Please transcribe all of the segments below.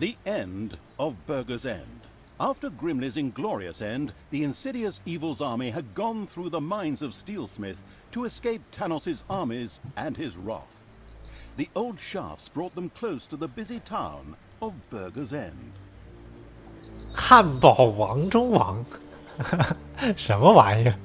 The end of Burger's End. After Grimley's inglorious end, the insidious evil's army had gone through the mines of Steelsmith to escape Tanos's armies and his wrath. The old shafts brought them close to the busy town of Burger's End. 汉堡王中王，什么玩意儿？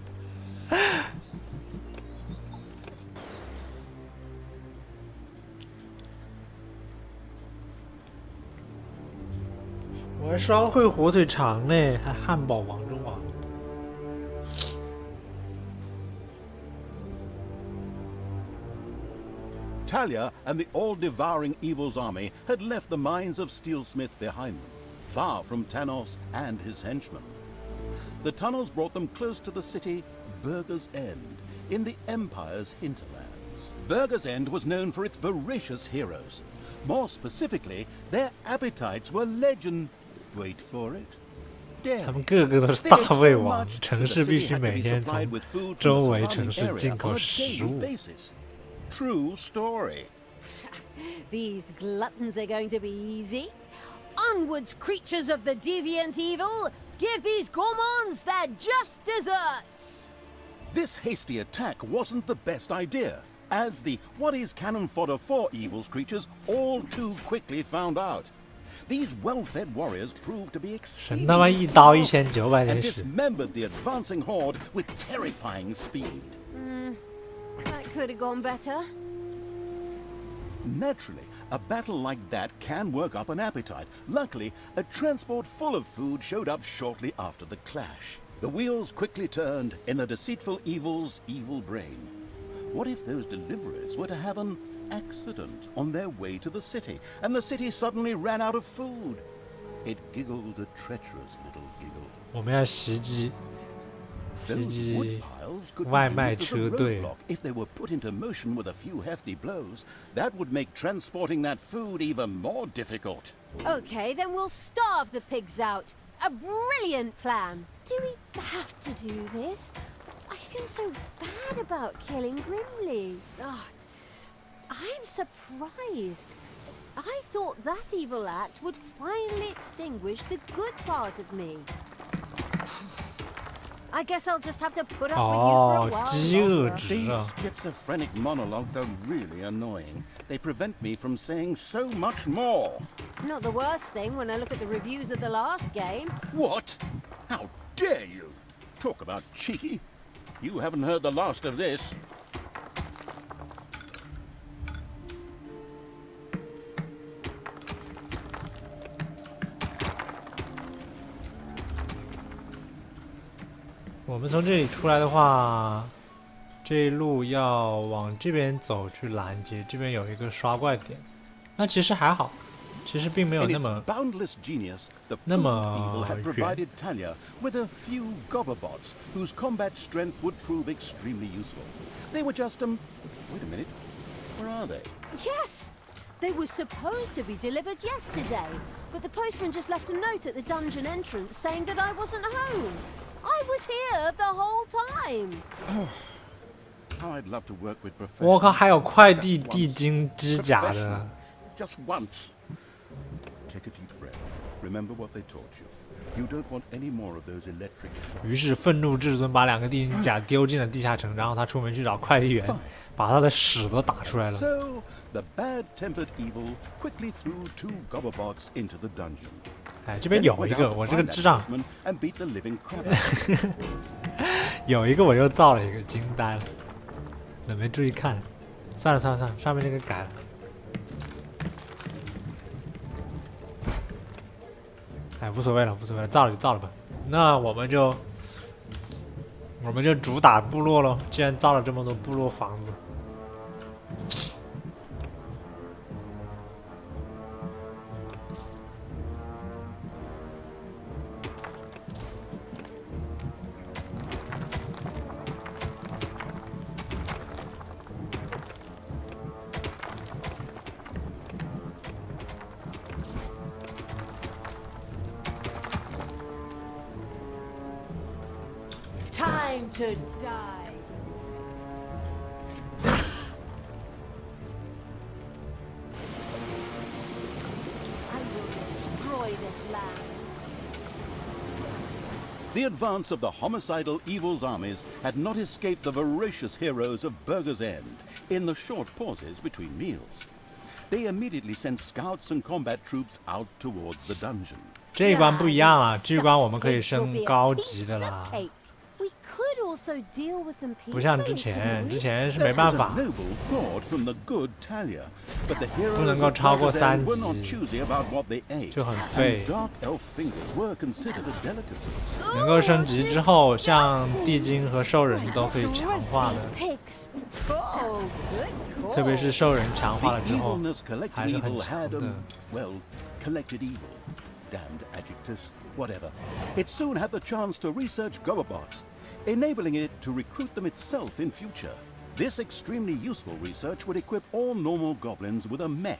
我还双汇火腿肠嘞，还汉堡王中王。Talia and the all-devouring evil's army had left the mines of Steelsmith behind them, far from Tanos and his henchmen. The tunnels brought them close to the city Burger's End, in the Empire's hinterlands. Burger's End was known for its voracious heroes. More specifically, their appetites were legend. Wait for it. 他们个个都是大胃王，城市必须每天从周围城市进口食物。True story. These gluttons are going to be easy. Onwards, creatures of the deviant evil! Give these gourmands their just desserts! This hasty attack wasn't the best idea, as the what is cannon fodder for evil's creatures all too quickly found out. These well-fed warriors proved to be exceedingly powerful and dismembered the advancing horde with terrifying speed. That could have gone better. Naturally, a battle like that can work up an appetite. Luckily, a transport full of food showed up shortly after the clash. The wheels quickly turned in the deceitful evil's evil brain. What if those deliverers were to have an accident on their way to the city, and the city suddenly ran out of food? It giggled a treacherous little giggle. 我们要袭击外卖车队。 If they were put into motion with a few hefty blows, that would make transporting that food even more difficult. Okay, then we'll starve the pigs out. A brilliant plan. Do we have to do this? I feel so bad about killing Grimley. Oh, I'm surprised. I thought that evil act would finally extinguish the good part of me. I guess I'll just have to put up with you for a while. 饥饿 These schizophrenic monologues are really annoying. They prevent me from saying so much more. Not the worst thing when I look at the reviews of the last game. What? How dare you? Talk about cheeky. You haven't heard the last of this. 我们从这里出来的话，这一路要往这边走去拦截，这边有一个刷怪点。那其实还好，其实并没有那么远。Talia with a few gobberbots whose combat strength would prove extremely useful. They were just wait a minute. Where are they? Yes, they were supposed to be delivered yesterday, but the postman just left a note at the dungeon entrance saying that I wasn't home. I was here the whole time. How I'd love to work with professionals. 我靠，还有快递地精指甲的。Just once. Take a deep breath. Remember what they taught you. You don't want any more of those electric. 于是愤怒至尊把2个地精甲丢进了地下城，然后他出门去找快递员，把他的屎都打出来了。So the bad-tempered evil quickly threw 2 gobberbots into the dungeon. 哎，这边有一个，我这个智障，有一个我又造了一个，惊呆了，我没注意看，算了算了算了，上面那个改了。哎，无所谓了无所谓了，造了就造了吧。那我们就主打部落喽，既然造了这么多部落房子。Time to die. I will destroy destroy this land. The advance of the homicidal evil's armies had not escaped the voracious heroes of Burger's End in the short pauses between meals. They immediately sent scouts and combat troops out towards the dungeon. 这一关不一样啊，这一关我们可以升高级的啦， We could also deal with them 不像之 peacefully, 前， couldn't 之 we? 前是 There 没办 was a 法， noble thought from the good Talia, but the 不能 heroes 够 of 超过 Burger's 3 End were not 级， choosy about what they ate, 就很废 and。dark elf fingers were considered a delicacy. 能够升级之后，像地精和兽人都可以 Let's 强 roast 化 these 的， pigs. Oh, good 特别是 call. 兽人强 The 化了之后， evilness collected 还是很 evil 强 had 的。 well, collected evil. Damned adjectives, whatever. It soon had the chance to research Gobobots, enabling it to recruit them itself in future. This extremely useful research would equip all normal goblins with a mech,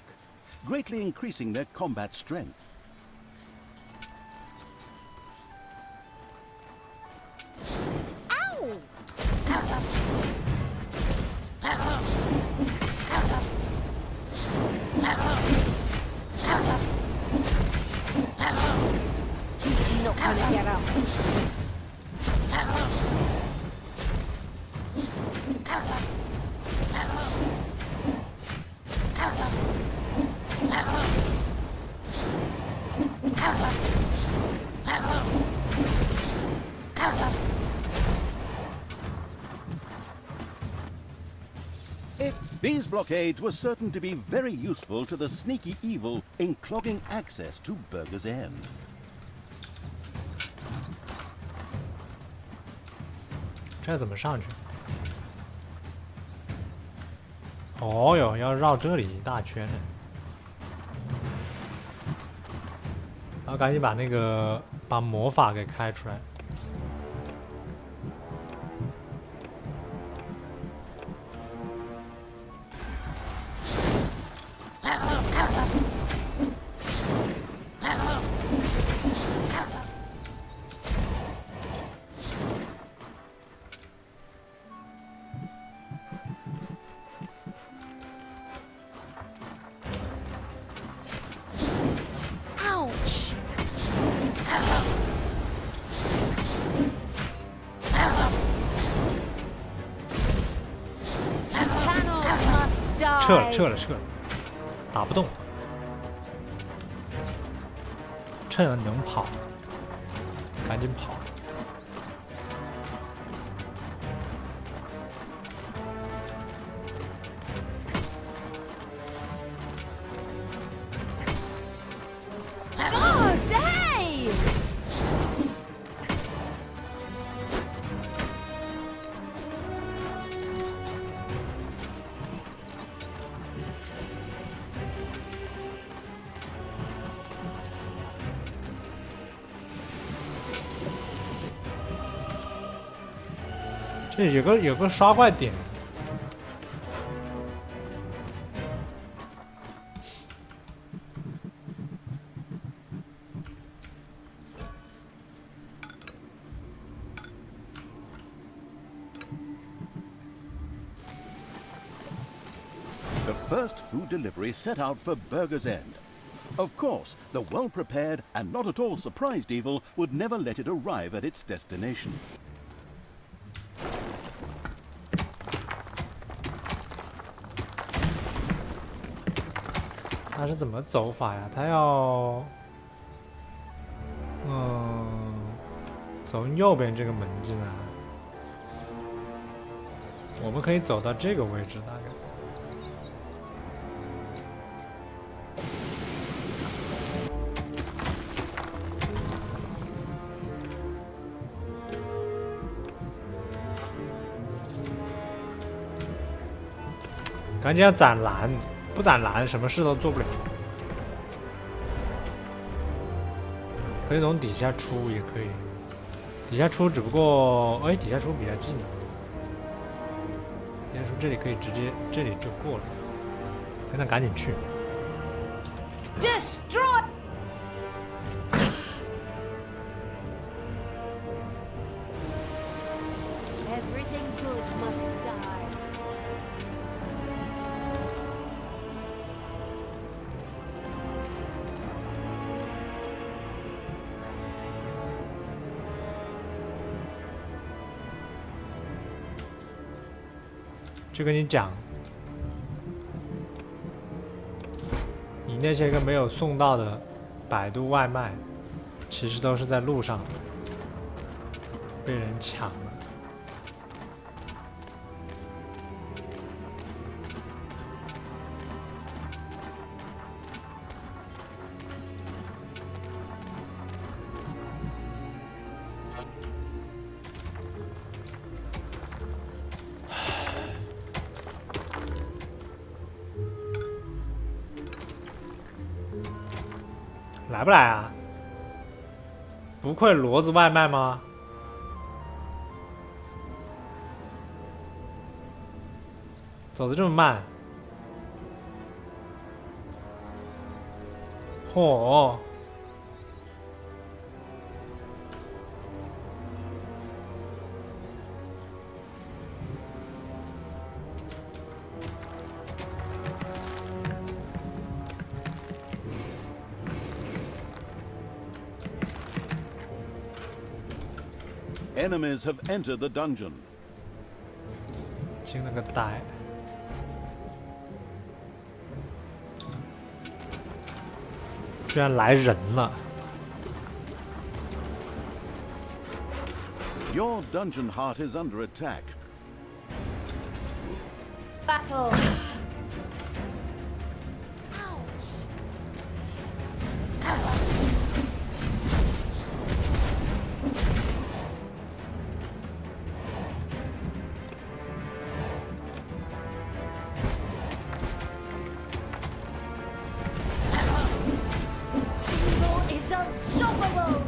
greatly increasing their combat strength. Ow! He's not gonna get up. These blockades were certain to be very useful to the sneaky evil in clogging access to Burger's End. 这怎么上去？哦哟，要绕这里一大圈呢。然后赶紧把魔法给开出来。Ouch! Channels must 撤了， die. 撤了，撤了，打不动。趁能跑，赶紧跑。Oh, hey! 这有个刷怪点。The first food delivery set out for Burger's End. Of course, the well-prepared and not at all surprised evil would never let it arrive at its destination. 他是怎么走法呀？他要，从右边这个门进来。我们可以走到这个位置，大概。赶紧要攒蓝，不攒蓝什么事都做不了。可以从底下出，也可以。底下出只不过，哎，底下出比较近。底下出这里可以直接，这里就过了。那赶紧去。 Destroy! Everything good must die. 就跟你讲，你那些个没有送到的摆渡外卖，其实都是在路上被人抢了。来不来啊？不愧骡子外卖吗？走的这么慢，嚯！Enemies have entered the dungeon. 进了个呆。居然来人了！ Your dungeon heart is under attack. Battle. Is unstoppable.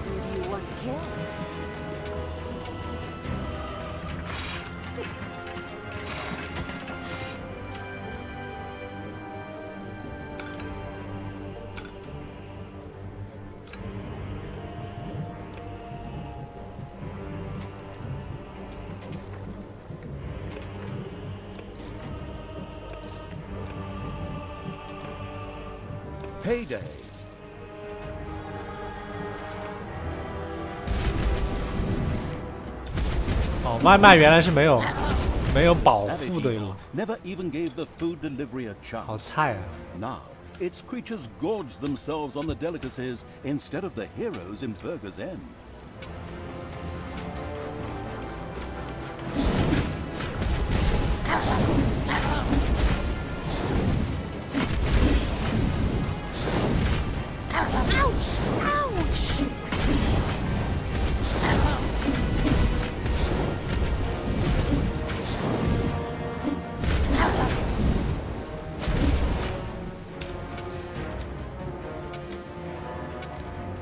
Who do you want to kill? Payday. 哦，外卖原来是没有保 Savage 护的 evil never even gave the food delivery a 好 chance. 菜啊！ Now, its creatures gorge themselves on the delicacies instead of the heroes in Burger's End. Ouch! Ouch!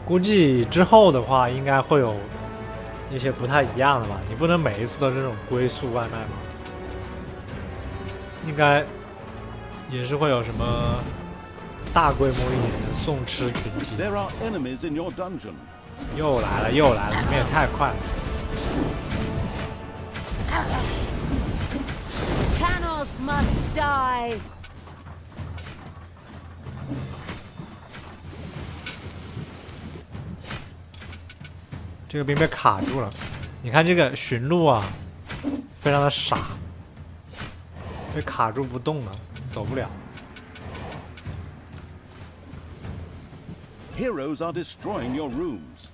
估计之后的话，应该会有一些不太一样的吧？你不能每一次都是这种龟速外卖吧？应该也是会有什么大规模一点的送吃群体。 There are enemies in your dungeon. 又来了，又来了！你们也太快了。 Tanos must die. 这个兵被卡住了，你看这个驯鹿啊，非常的傻，被卡住不动了，走不了。 Heroes are destroying your rooms.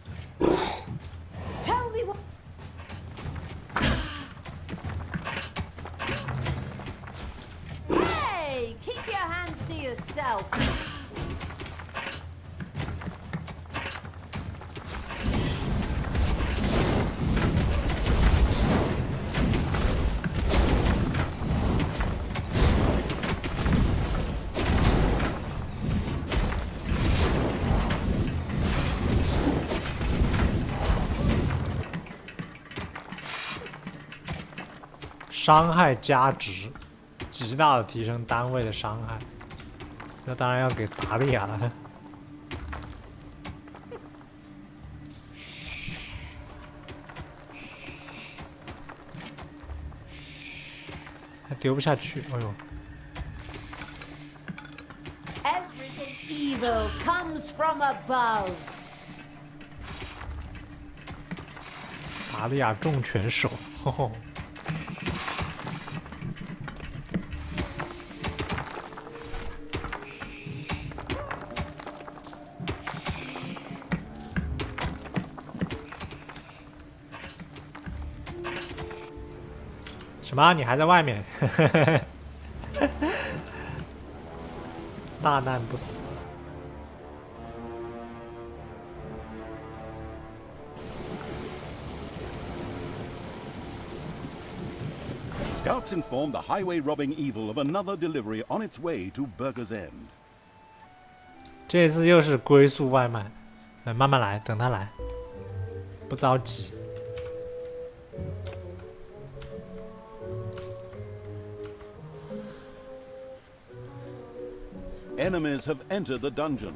Tell me what. Hey, keep your hands to yourself. “伤害加值，极大的提升单位的伤害。”那当然要给达利亚了。还丢不下去，哎呦！ Everything evil Evil comes from above. 达利亚重拳手，吼吼。什么？你还在外面？大难不死。Scouts informed the highway robbing evil of another delivery on its way to Burger's End. 这次又是龟速外卖，慢慢来，等他来，不着急。Enemies have entered the dungeon.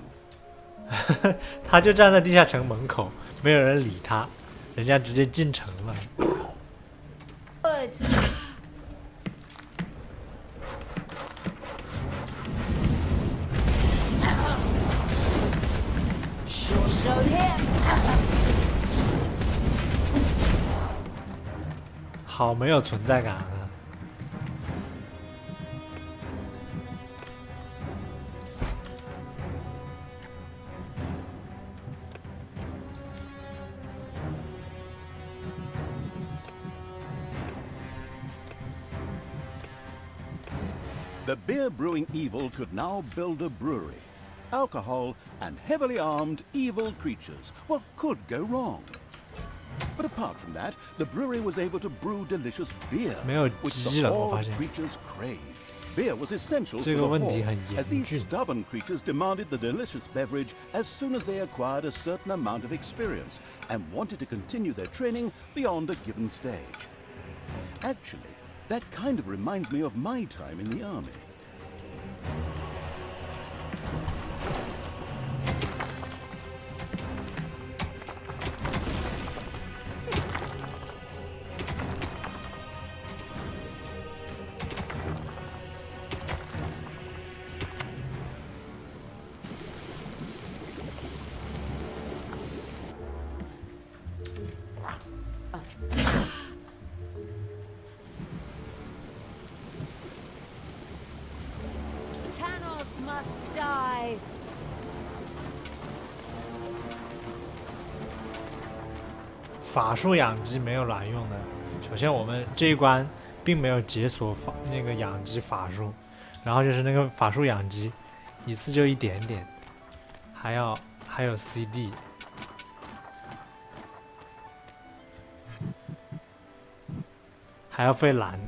他就站在地下城门口，没有人理他，人家直接进城了。Good. Sure showed him. 好没有存在感啊！The beer brewing evil could now build a brewery. Alcohol and heavily armed evil creatures. What could go wrong? But apart from that, the brewery was able to brew delicious beer, 没有 which 鸡 the 了，我发 horde 现 creatures craved. Beer was essential 这 for 个 the 问题 horde, 很 as these 严峻。 stubborn creatures demanded the delicious beverage as soon as they acquired a certain amount of experience and wanted to continue their training beyond a given stage. Actually, that kind of reminds me of my time in the army. Tanos must die. 法术养鸡没有卵用的。首先，我们这一关并没有解锁那个养鸡法术，然后就是那个法术养鸡，一次就一点点，还有 CD， 还要费蓝。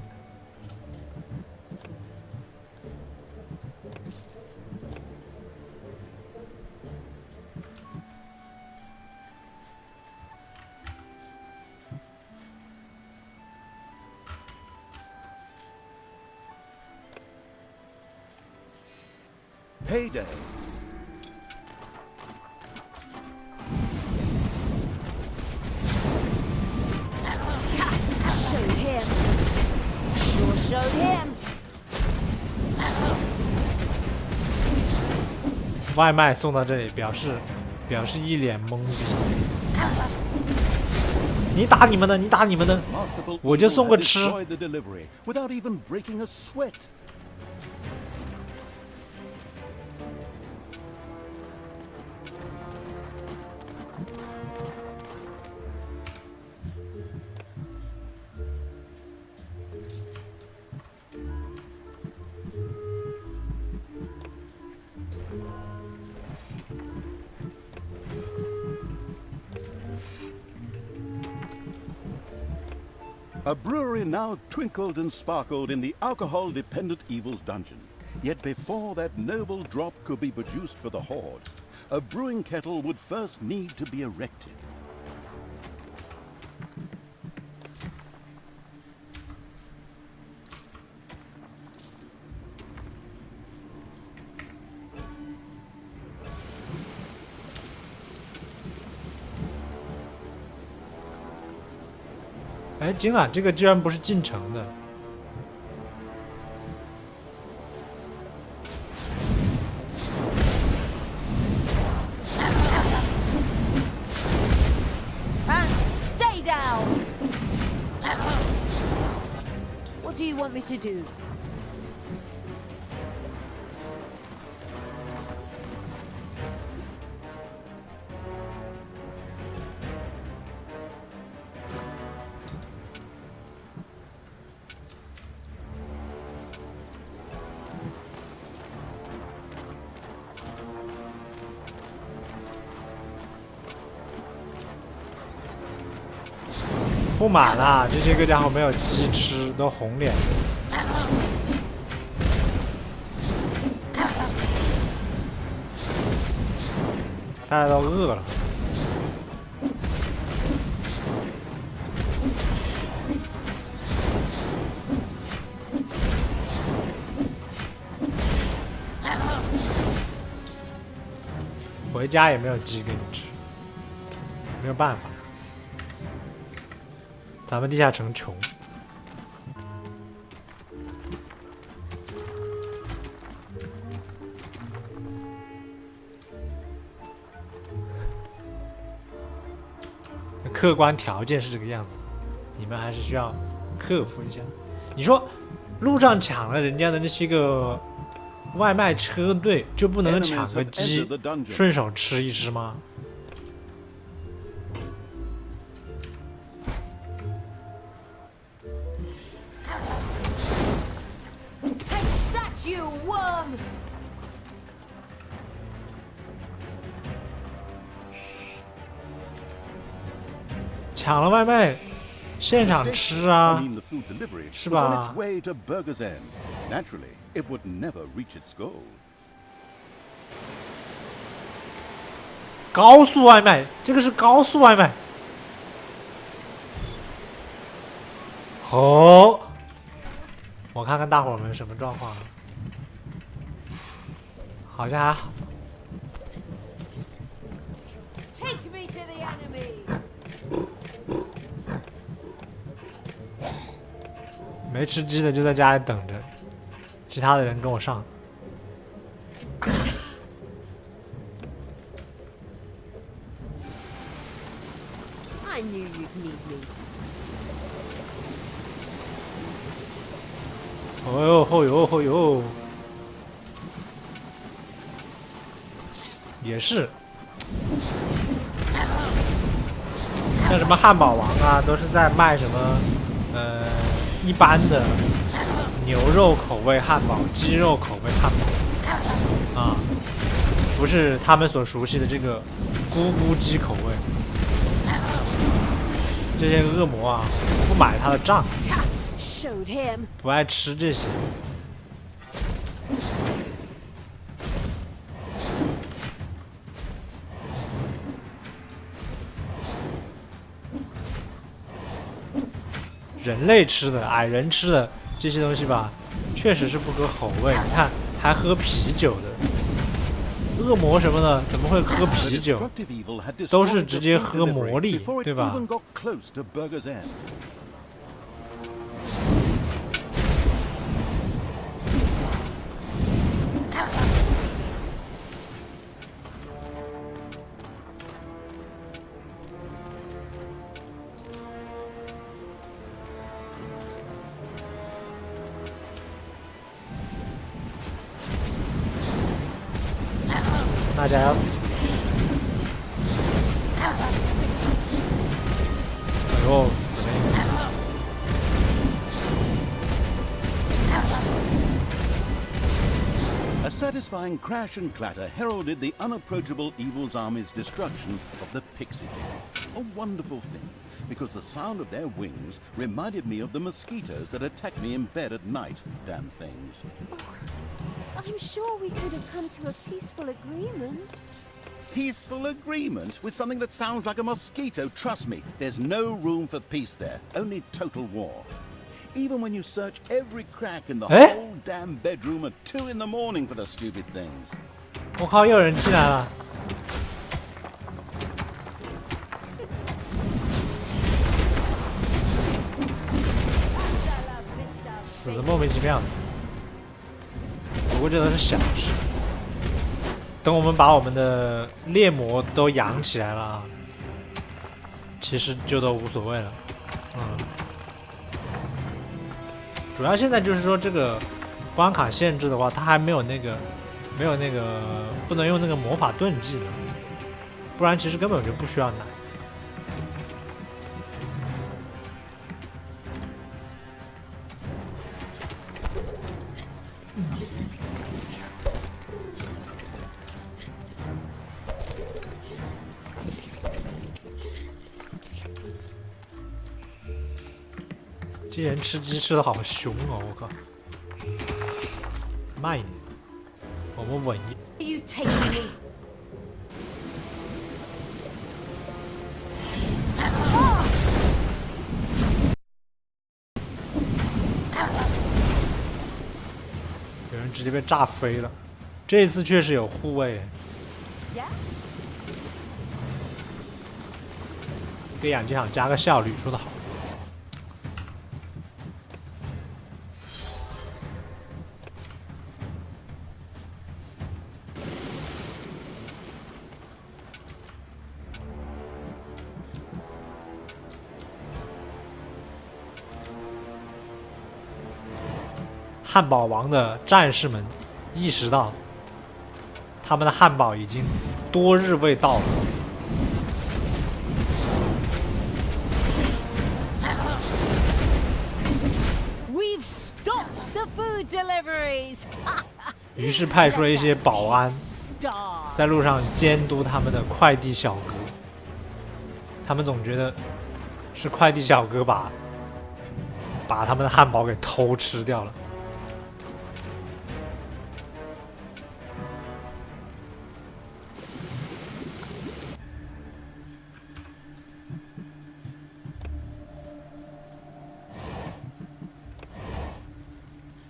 Payday. Showed him. Sure showed him. 外卖送到这里，表示一脸懵逼。你打你们的，你打你们的， Masterful 我就 evil 送 had 个吃。 destroyed the delivery without even breaking a sweat. A brewery now twinkled and sparkled in the alcohol-dependent evil's dungeon. Yet before that noble drop could be produced for the horde, a brewing kettle would first need to be erected. "哎，今晚这个居然不是进城的。do you want me to do? 不满了，这些个家伙没有鸡吃，都红脸。大家都饿了。回家也没有鸡给你吃，没有办法。咱们地下城穷。客观条件是这个样子，你们还是需要克服一下。你说路上抢了人家的那些个外卖车队，就不能抢个鸡顺手吃一吃吗？ 抢了外卖，现场吃啊，是吧？高速外卖，这个是高速外卖。哦，我看看大伙们什么状况啊？好像还好。 没吃鸡的就在家里等着，其他的人跟我上。I knew you'd need me. 哦呦，哦呦，哦呦，也是，像什么汉堡王啊，都是在卖什么，一般的牛肉口味汉堡、鸡肉口味汉堡啊，不是他们所熟悉的这个咕咕鸡口味。这些恶魔啊，不买他的账，不爱吃这些。人类吃的、矮人吃的这些东西吧，确实是不合口味。你看，还喝啤酒的，恶魔什么的怎么会喝啤酒？都是直接喝魔力，对吧？大家要死！哎呦，死了一个！ A satisfying crash and clatter heralded the unapproachable evil's army's destruction of the Pixie King. A wonderful thing, because the sound of their wings reminded me of the mosquitoes that attack me in bed at night. Damn things. I'm sure we could have come to a peaceful agreement. Peaceful agreement with something that sounds like a mosquito? Trust me, there's no room for peace there. Only total war. Even when you search every crack in the whole damn bedroom at 2 in the morning for the stupid things. 我靠，又有人进来了！死的莫名其妙的。不过这都是小事。等我们把我们的猎魔都养起来了啊，其实就都无所谓了。主主要现在就是说这个关卡限制的话，它还没有那个不能用那个魔法盾技能，不然其实根本就不需要拿。这人吃鸡吃的好凶哦！我靠，慢一点，我们稳一。You taking me? 有人直接被炸飞了，这一次确实有护卫。Yeah. 给养鸡场加个效率，说得好。汉堡王的战士们意识到，他们的汉堡已经多日未到了。We've stopped the food deliveries. 于是派出了一些保安，在路上监督他们的快递小哥。他们总觉得是快递小哥把他们的汉堡给偷吃掉了。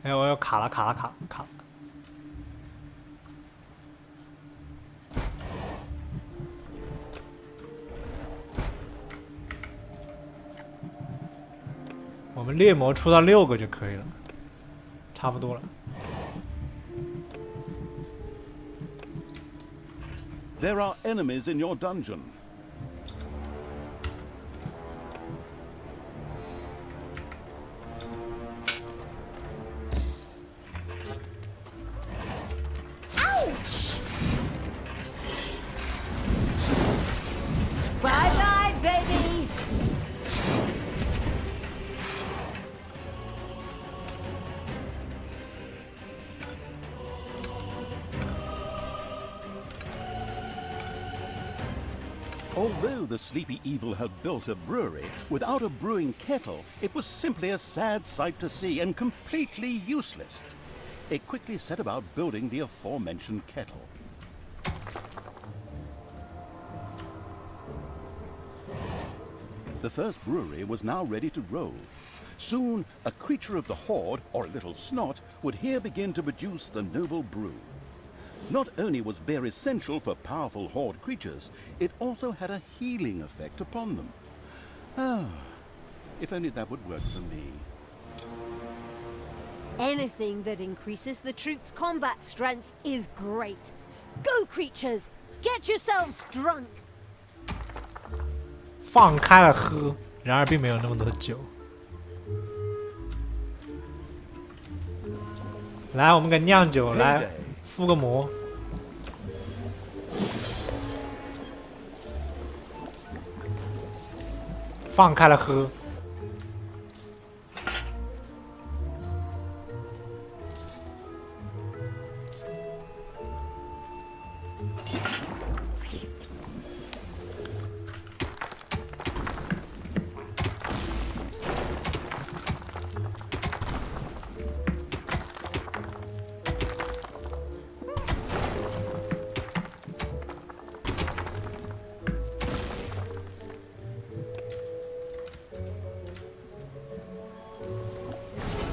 哎，我要卡了。我们猎魔出到6个就可以了，差不多了。There are enemies in your dungeon. Bye bye, baby. Although the sleepy evil had built a brewery, without a brewing kettle, it was simply a sad sight to see and completely useless. It quickly set about building the aforementioned kettle. The first brewery was now ready to roll. Soon, a creature of the horde, or a little snot, would here begin to produce the noble brew. Not only was beer essential for powerful horde creatures, it also had a healing effect upon them. Ah, if only that would work for me. Anything that increases the troops' combat strength is great. Go, creatures! Get yourselves drunk! 放开了喝，然而并没有那么多酒。来，我们给酿酒，来附个魔。放开了喝。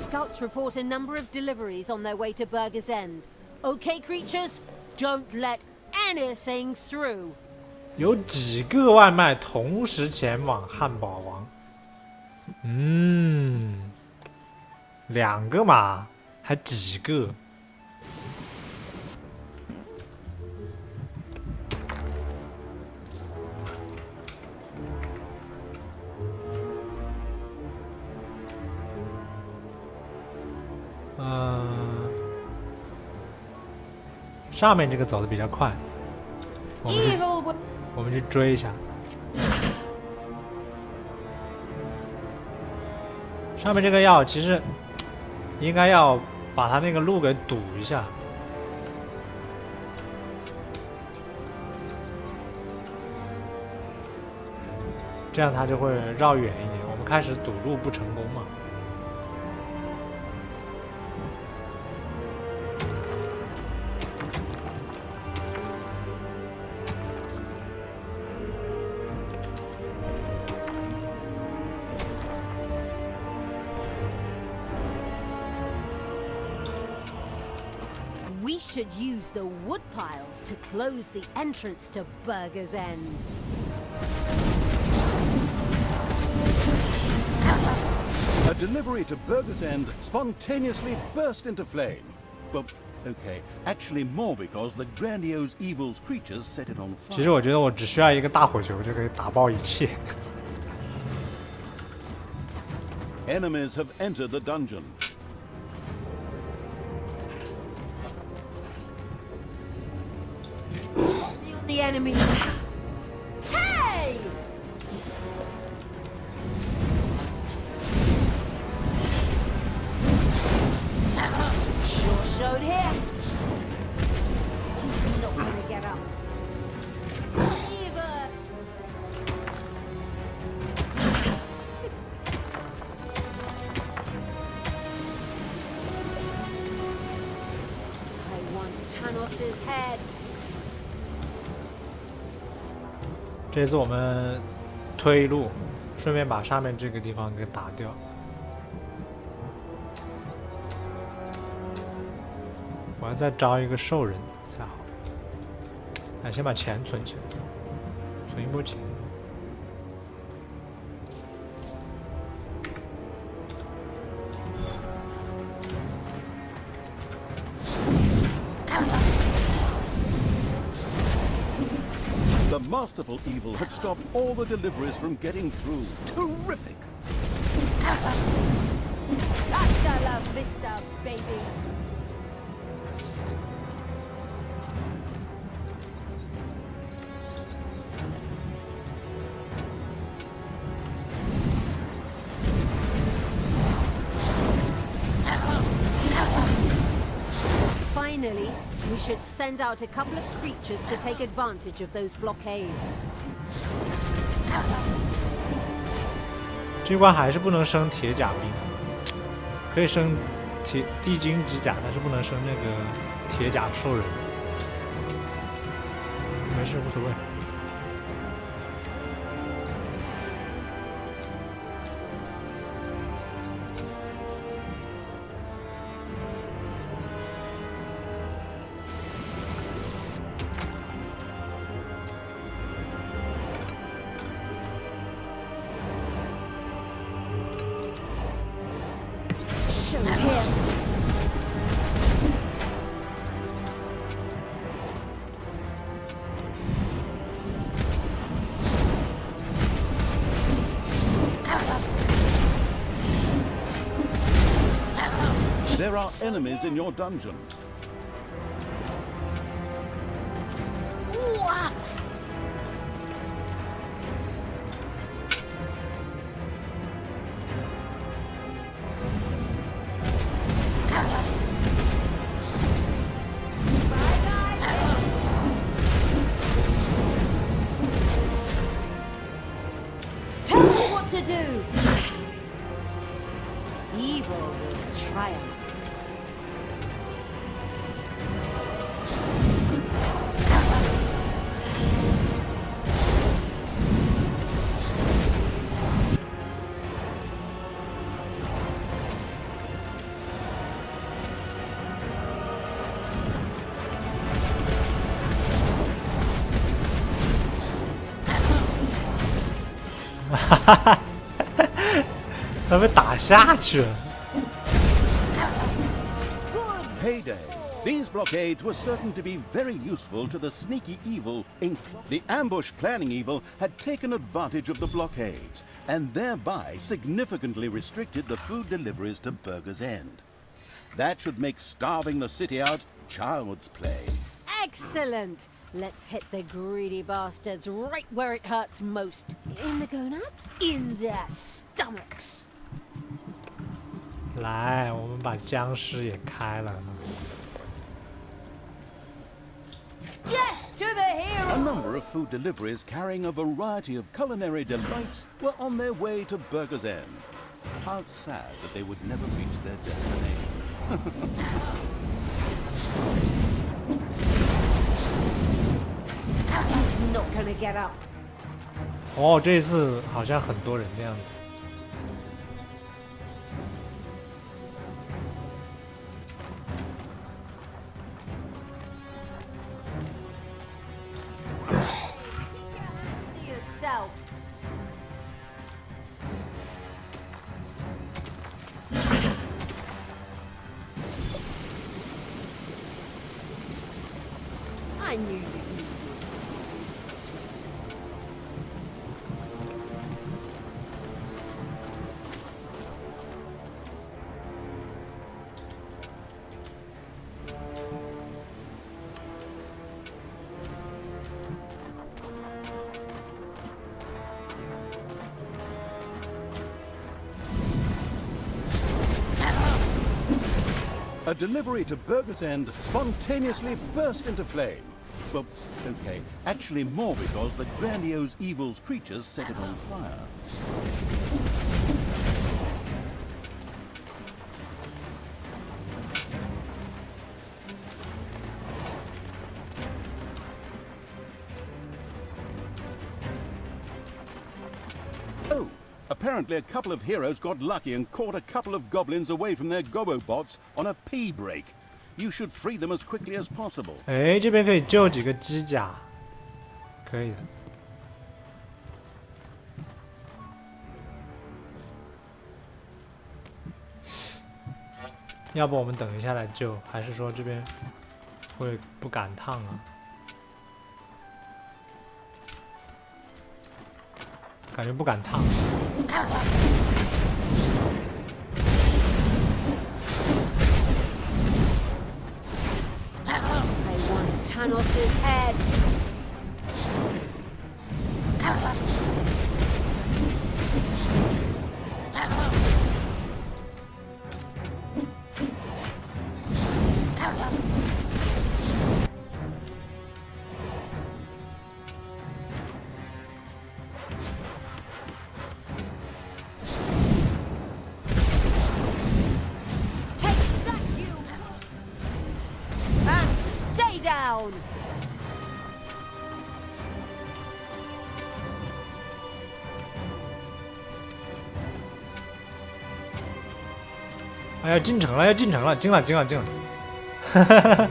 Scouts report a number of deliveries on their way to Burger's End. Okay, creatures? Don't let anything through. 有几个外卖同时前往汉堡王？2个嘛，还几个？上面这个走的比较快，Evil will 我们去追一下。上面这个药其实应该要把它那个路给堵一下。这样它就会绕远一点。我们开始堵路不成功嘛。We should use the wood piles to close the entrance to Burger's End. A delivery to Burger's End spontaneously burst into flame. Well, okay, actually more because the grandiose evil's creatures set it on 其实 fire. 我觉得我只需要一个大火球就可以打爆一切。Enemies have entered the dungeon. The enemy. Hey! Sure showed here. She's not gonna get up. Eva! I want Tanos's head. 这次我们推路，顺便把上面这个地方给打掉。我要再招一个兽人才好。哎，先把钱存起来，存一波钱。The masterful evil had stopped all the deliveries from getting through. Terrific! Hasta la vista, baby. Finally, we should send out a couple of creatures to take advantage of those blockades. 这关还是不能升铁甲兵，可以升地精指甲，但是不能升那个铁甲兽人。没事，无所谓。Show him. There are enemies in your dungeon. What? Tell me what to do. Evil will triumph. Ha 他被打下去了。 Heyday! These blockades were certain to be very useful to the sneaky evil. The ambush planning evil had taken advantage of the blockades, and thereby significantly restricted the food deliveries to Burger's End. That should make starving the city out child's play. Excellent. Let's hit the greedy bastards right where it hurts most. In the gonads? In their stomachs. 来，我们把僵尸也开了。Death to the hero! A number of food deliveries carrying a variety of culinary delights were on their way to Burger's End. How sad that they would never reach their destination. He's not gonna get up. 哦，这一次好像很多人的样子。To yourself. I knew you'd need it. A delivery to Burger's End spontaneously burst into flame. Well, okay, actually more because the grandiose evil's creatures set it on fire. Oh, apparently a couple of heroes got lucky and caught a couple of goblins away from their gobobots on a pee break. You should free them as quickly as possible. 哎，这边可以救几个机甲，可以的。要不我们等一下来救，还是说这边会不赶趟啊？感觉不赶趟。I want Tanos' head. Take that, you! And stay down! 哎，要进城了，要进城了，进了，进了，进了。哈哈哈哈。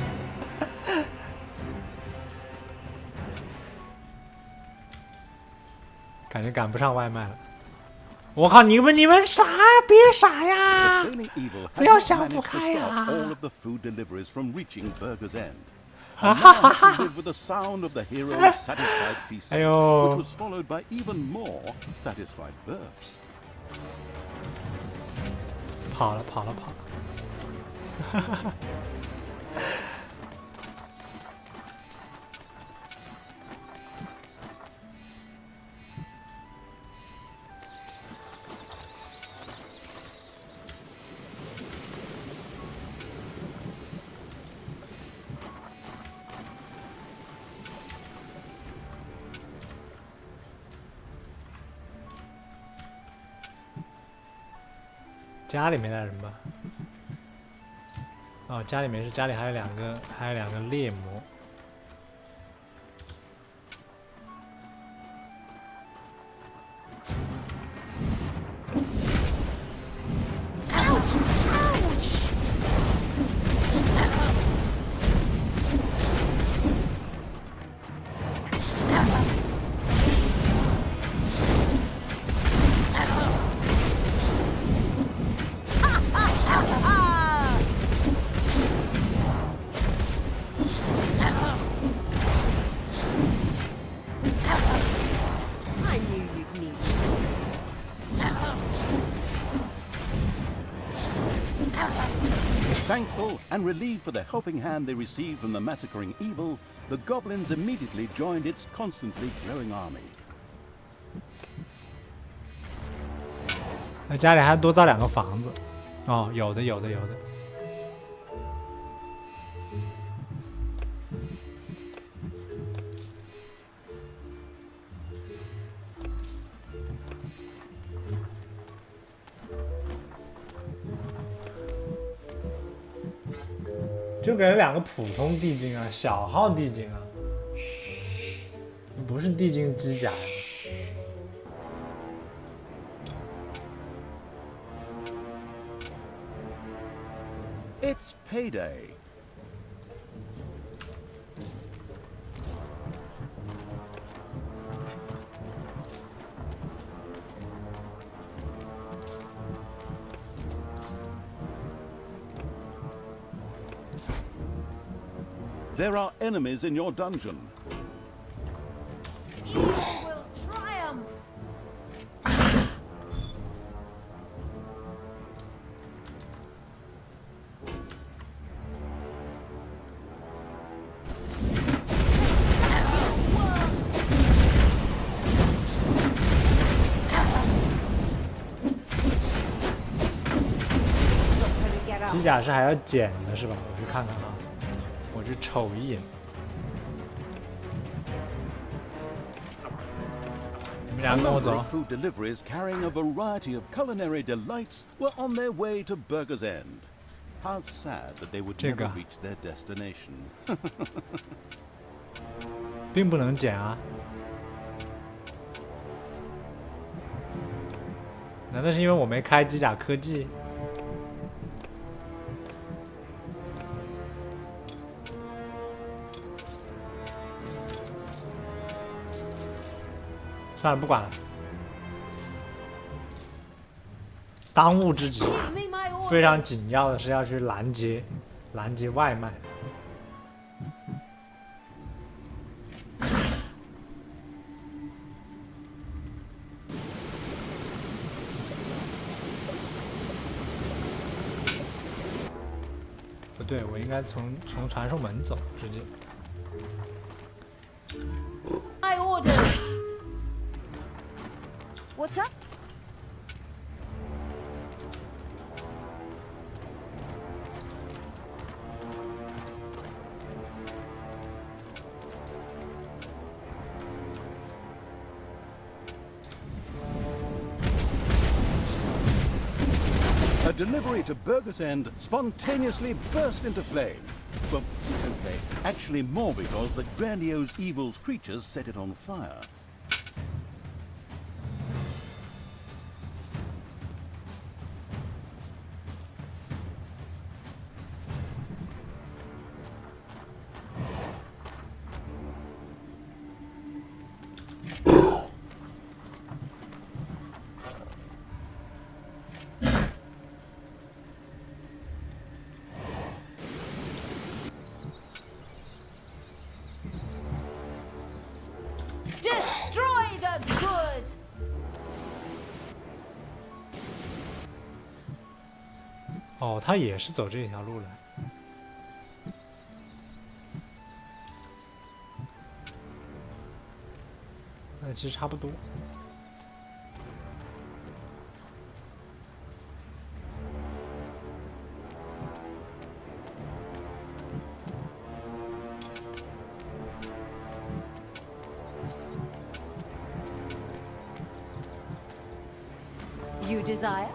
感觉赶不上外卖了。我靠，你们傻，别傻呀！ The failing evil 不要 had 想 not 不 managed to 开 stop 呀！ all of the food deliveries from reaching Burger's End. 哈 And 哈 now 哈 had 哈 to live with the sound of the hero's satisfied feasting, 哎呦 which was followed by even more satisfied burps. 跑了，跑了，跑了。哈哈哈。家里没来人吧？哦，家里没事，家里还有两个猎魔。Thankful and relieved for the helping hand they received from the massacring evil, the goblins immediately joined its constantly growing army. 那家里还多造2个房子，哦，有的。就给了2个普通地精啊，小号地精啊，不是地精机甲呀。It's payday. There are enemies in your dungeon. Evil will triumph. 机甲是还要捡的是吧？我去看看啊，我去瞅一眼。你们俩跟我走。 Food deliveries carrying a variety of culinary delights were on their way to Burger's End. How sad that they would never reach their destination. 并不能捡啊。难道是因为我没开机甲科技？算了，不管了。当务之急，非常紧要的是要去拦截外卖。不对，我应该从传送门走，直接。 My orders. What's up? A delivery to Burger's End spontaneously burst into flame. Well, okay, actually more because the grandiose evil's creatures set it on fire. Destroy the good. 哦，他也是走这条路来。那其实差不多。You desire?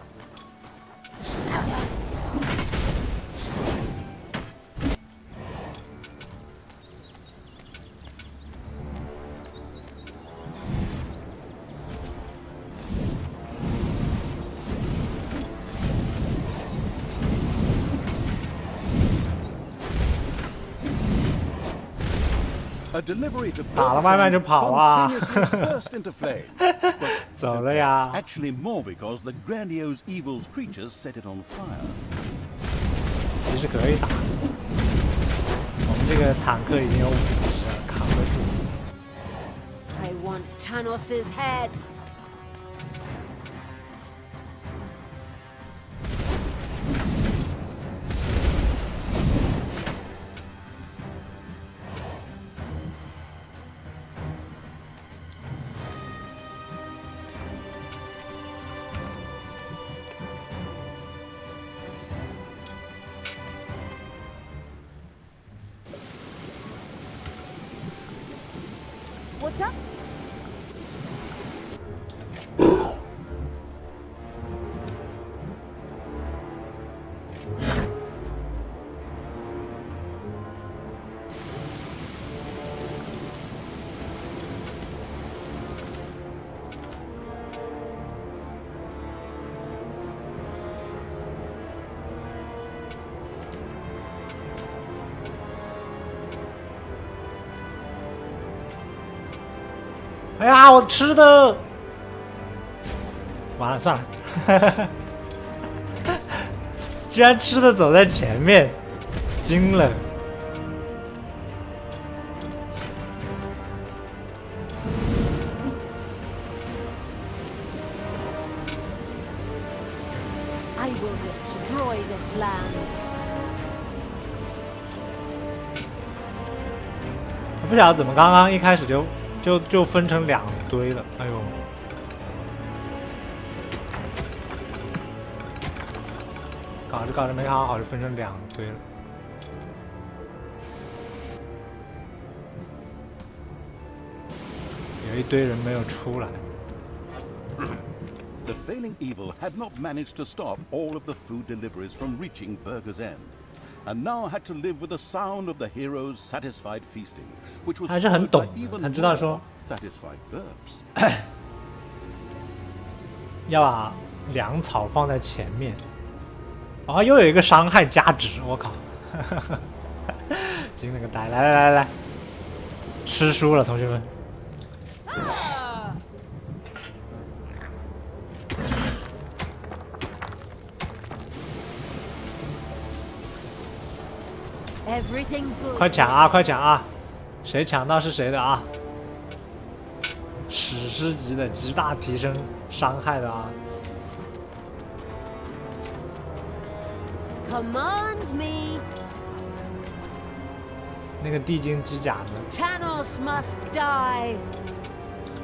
A delivery to 打了外卖就跑啊！ burst into flame. 走了呀。 Actually more because the grandiose evil's creatures set it on fire. 其实可以打。我们这个坦克已经有5级了，扛得住。 I want Tanos's head. What's up? 哎呀，我吃的，完了算了，居然吃的走在前面，惊了。I will destroy this land. 我不晓得怎么刚刚一开始就分成2堆了，哎呦！搞着搞着没搞好就分成2堆了。有一堆人没有出来。The failing evil had not managed to stop all of the food deliveries from reaching Burger's End, and now had to live with the sound of the heroes' satisfied feasting, which was 还是很 followed 懂 by 的， even 他知道 more 说 satisfied burps. 要把粮草放在前面。哦，又有一个伤害加值，我靠！惊了个呆！来，吃书了，同学们。Everything good. 快抢啊！快抢啊！谁抢到是谁的啊！史诗级的，极大提升伤害的啊！ Command me. 那个地精机甲呢？ Tanos must die.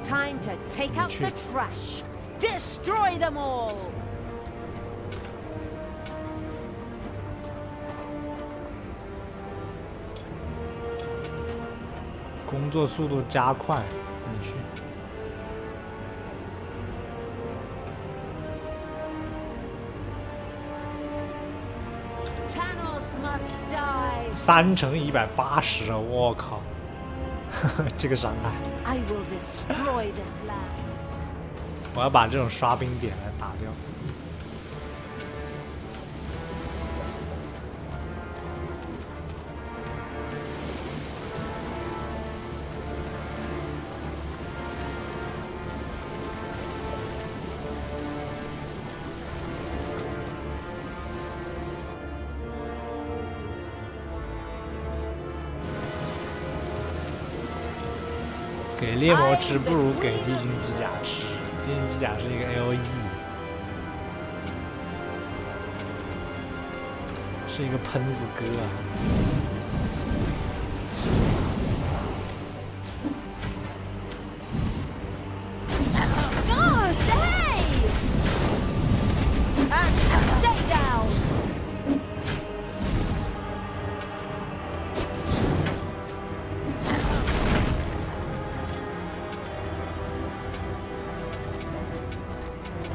Time to take out the trash. Destroy them all. 工作速度加快，你去。Tanos must die. 3乘180啊！我靠，这个伤害！ I will destroy this land. 我要把这种刷冰点来打掉。 给猎魔吃不如给地精机甲吃，地精机甲是一个 AOE， 是一个喷子哥啊！God, hey! And stay down.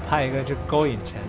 派一个去勾引钱的。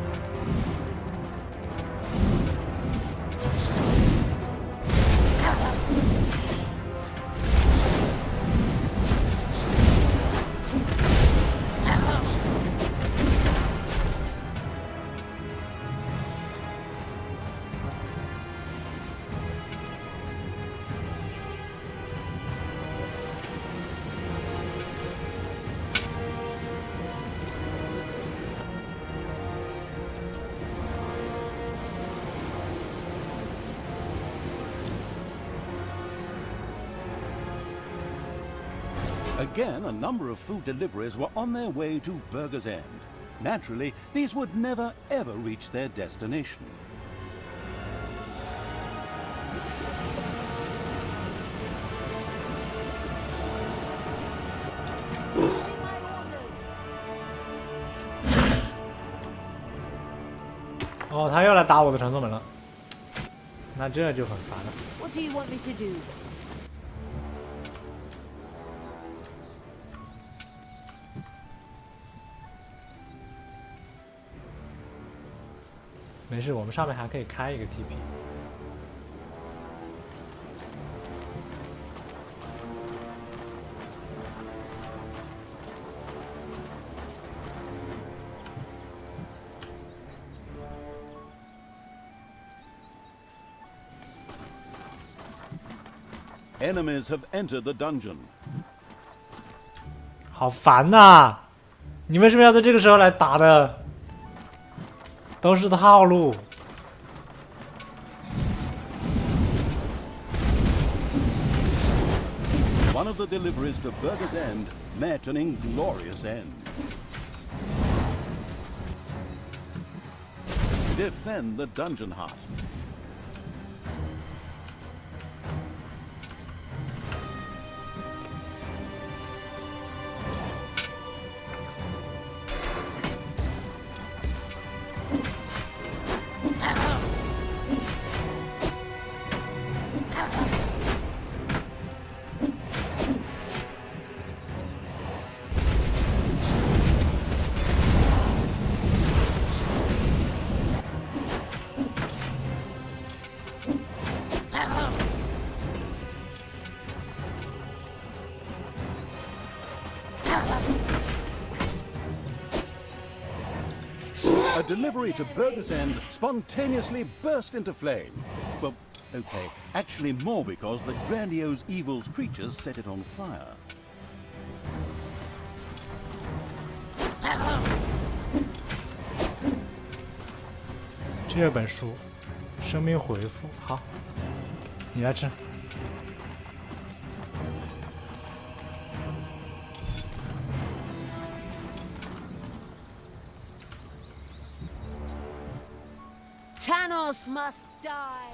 Again, a number of food deliveries were on their way to Burger's End. Naturally, these would never ever reach their destination. My orders. 哦，他又来打我的传送门了，那这就很烦了。 What do you want me to do? 没事，我们上面还可以开一个 TP。Enemies have entered the dungeon. 好烦呐！你为什么要在这个时候来打的？都是套路。One of the deliveries to Burger's End met an inglorious end. Defend the dungeon heart. A delivery to Burger's End spontaneously burst into flame. Well, okay, actually more because the grandiose evil's creatures set it on fire. 这本书，生命回复，好，你来吃。Thanos must die.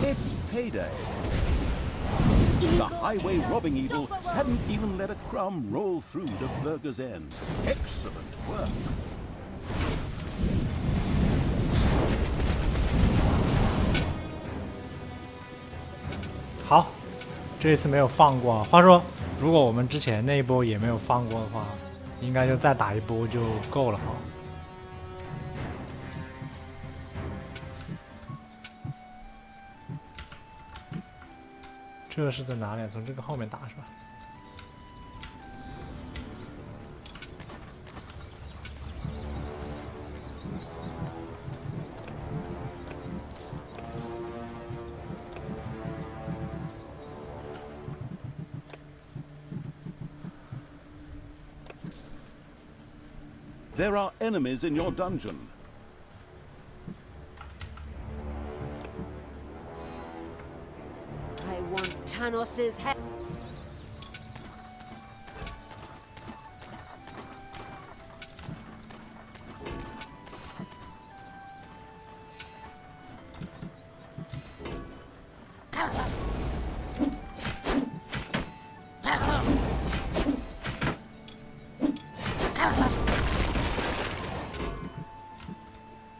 It's payday. The highway robbing evil hadn't even let a crumb roll through to Burger's End. Excellent work. 好，这一次没有放过。话说，如果我们之前那一波也没有放过的话，应该就再打一波就够了哈。这是在哪里？从这个后面打是吧？ There are enemies in your dungeon. I want Thanos's head. .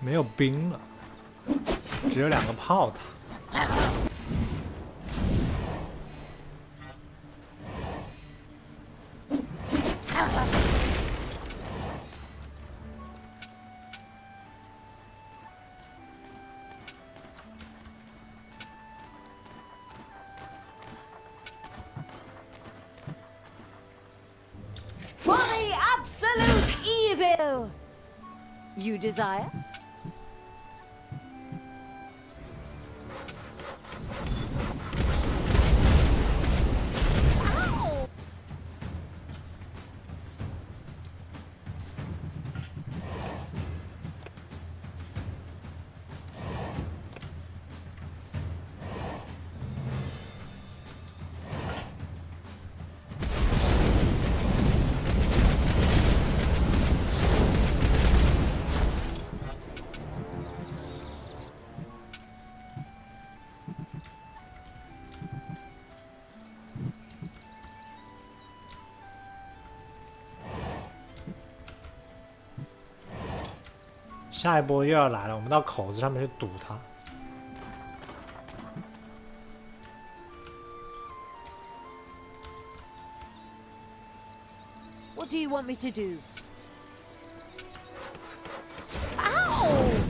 没有兵了，只有2个炮塔。For the absolute evil you desire.下一波又要来了，我们到口子上面去堵他。What do you want me to do? Ow!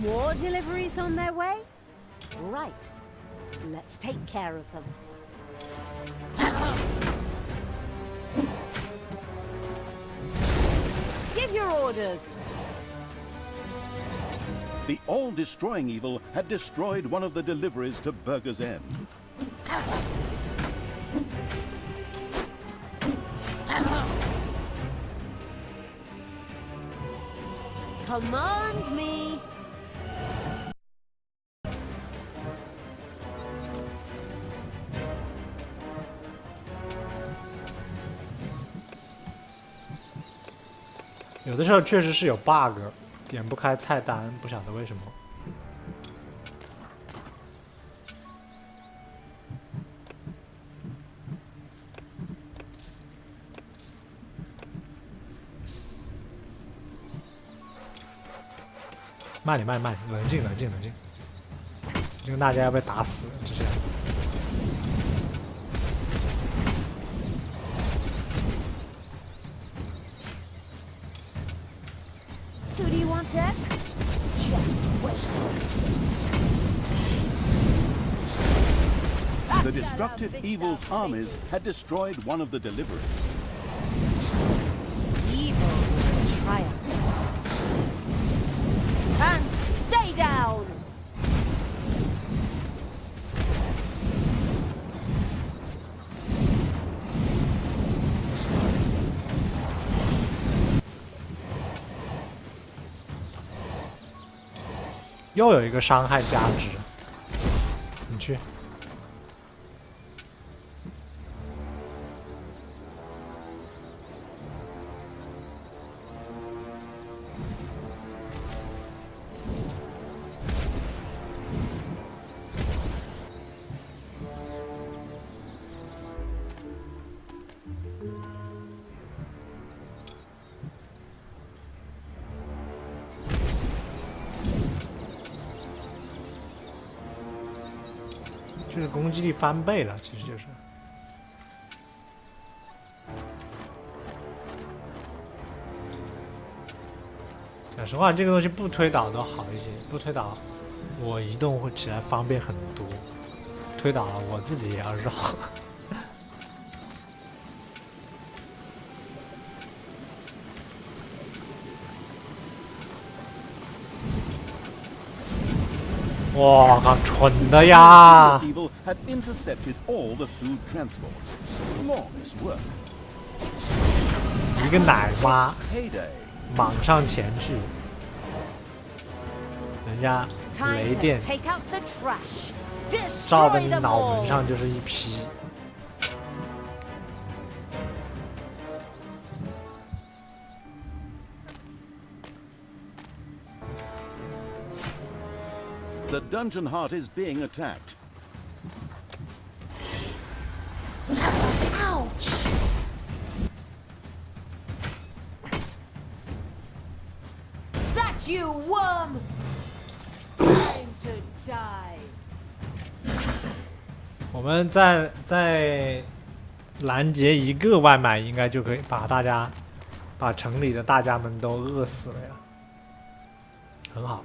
More deliveries on their way? Right. Let's take care of them. Give your orders. The all-destroying evil had destroyed one of the deliveries to Burger's End. Command me.有的时候确实是有 bug， 点不开菜单，不晓得为什么。慢点，慢点，冷静，冷静，冷静。这个大家要被打死，这是。Who do you want, Dad? Just wait. The destructive evil's armies had destroyed one of the deliveries. Evil will triumph. And stay down! 又有一个伤害加值，你去。就是攻击力翻倍了，其实就是。讲实话，这个东西不推倒都好一些，不推倒，我移动会起来方便很多。推倒了，我自己也要绕。哇靠，蠢的呀！ This evil had intercepted all the food transports. Flawless work. 一个奶妈 Heyday. 莽上前去，人家 Time 雷 to 电 take out the trash. 照在 Destroy 你 them 脑门 all. 上就是一批。The dungeon heart is being attacked. Ouch! That you worm! Time to die. 我们再拦截一个外卖，应该就可以把城里的大家们都饿死了呀，很好。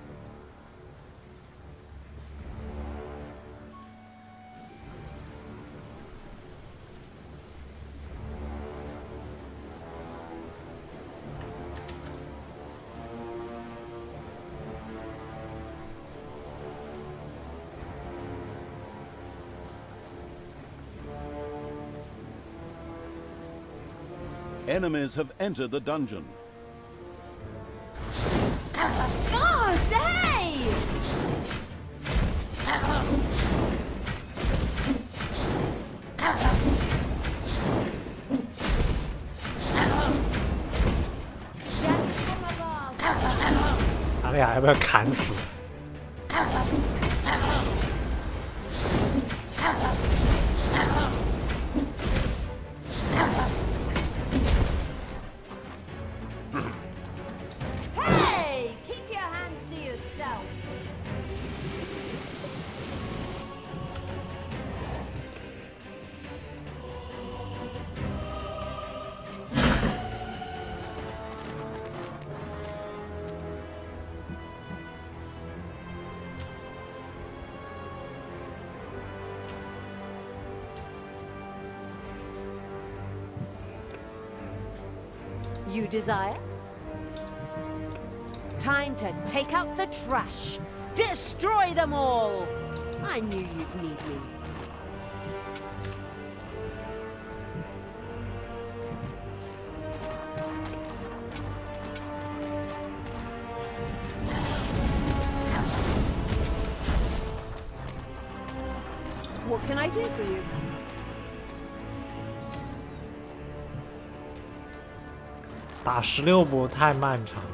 Enemies have entered the dungeon. Oh, hey! Jack from above. 他俩要不要砍死？ Hey, keep your hands to yourself. you desire? Time to take out the trash. Destroy them all! I knew you'd need me. What can I do for you? 打16步太漫长了。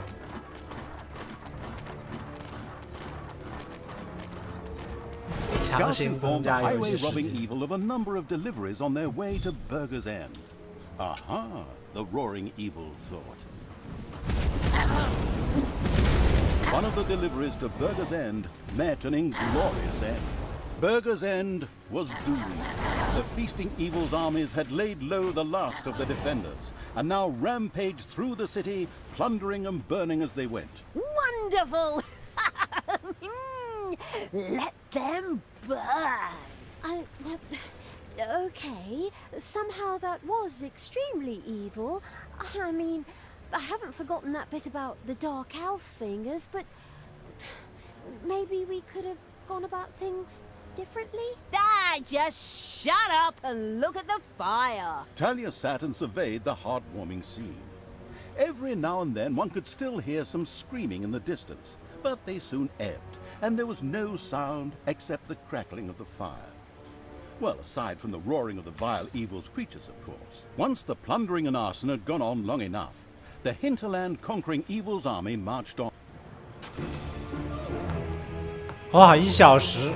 强 Scouts 行增 informed the 加游 highway 戏时 robbing 间。 evil of a number of deliveries on their way to Burger's End. Aha, the roaring evil thought. One of the deliveries to Burger's End met an inglorious end. Burger's End was doomed. The feasting evil's armies had laid low the last of the defenders, and now rampaged through the city, plundering and burning as they went. Wonderful! Let them burn! Okay, somehow that was extremely evil. I mean, I haven't forgotten that bit about the Dark Elf fingers, but maybe we could have gone about things differently? Just shut up and look at the fire! Talia sat and surveyed the heartwarming scene. Every now and then one could still hear some screaming in the distance, but they soon ebbed, and there was no sound except the crackling of the fire. Well, aside from the roaring of the vile evil's creatures, of course. Once the plundering and arson had gone on long enough, the hinterland conquering evil's army marched on. 哇，1小时。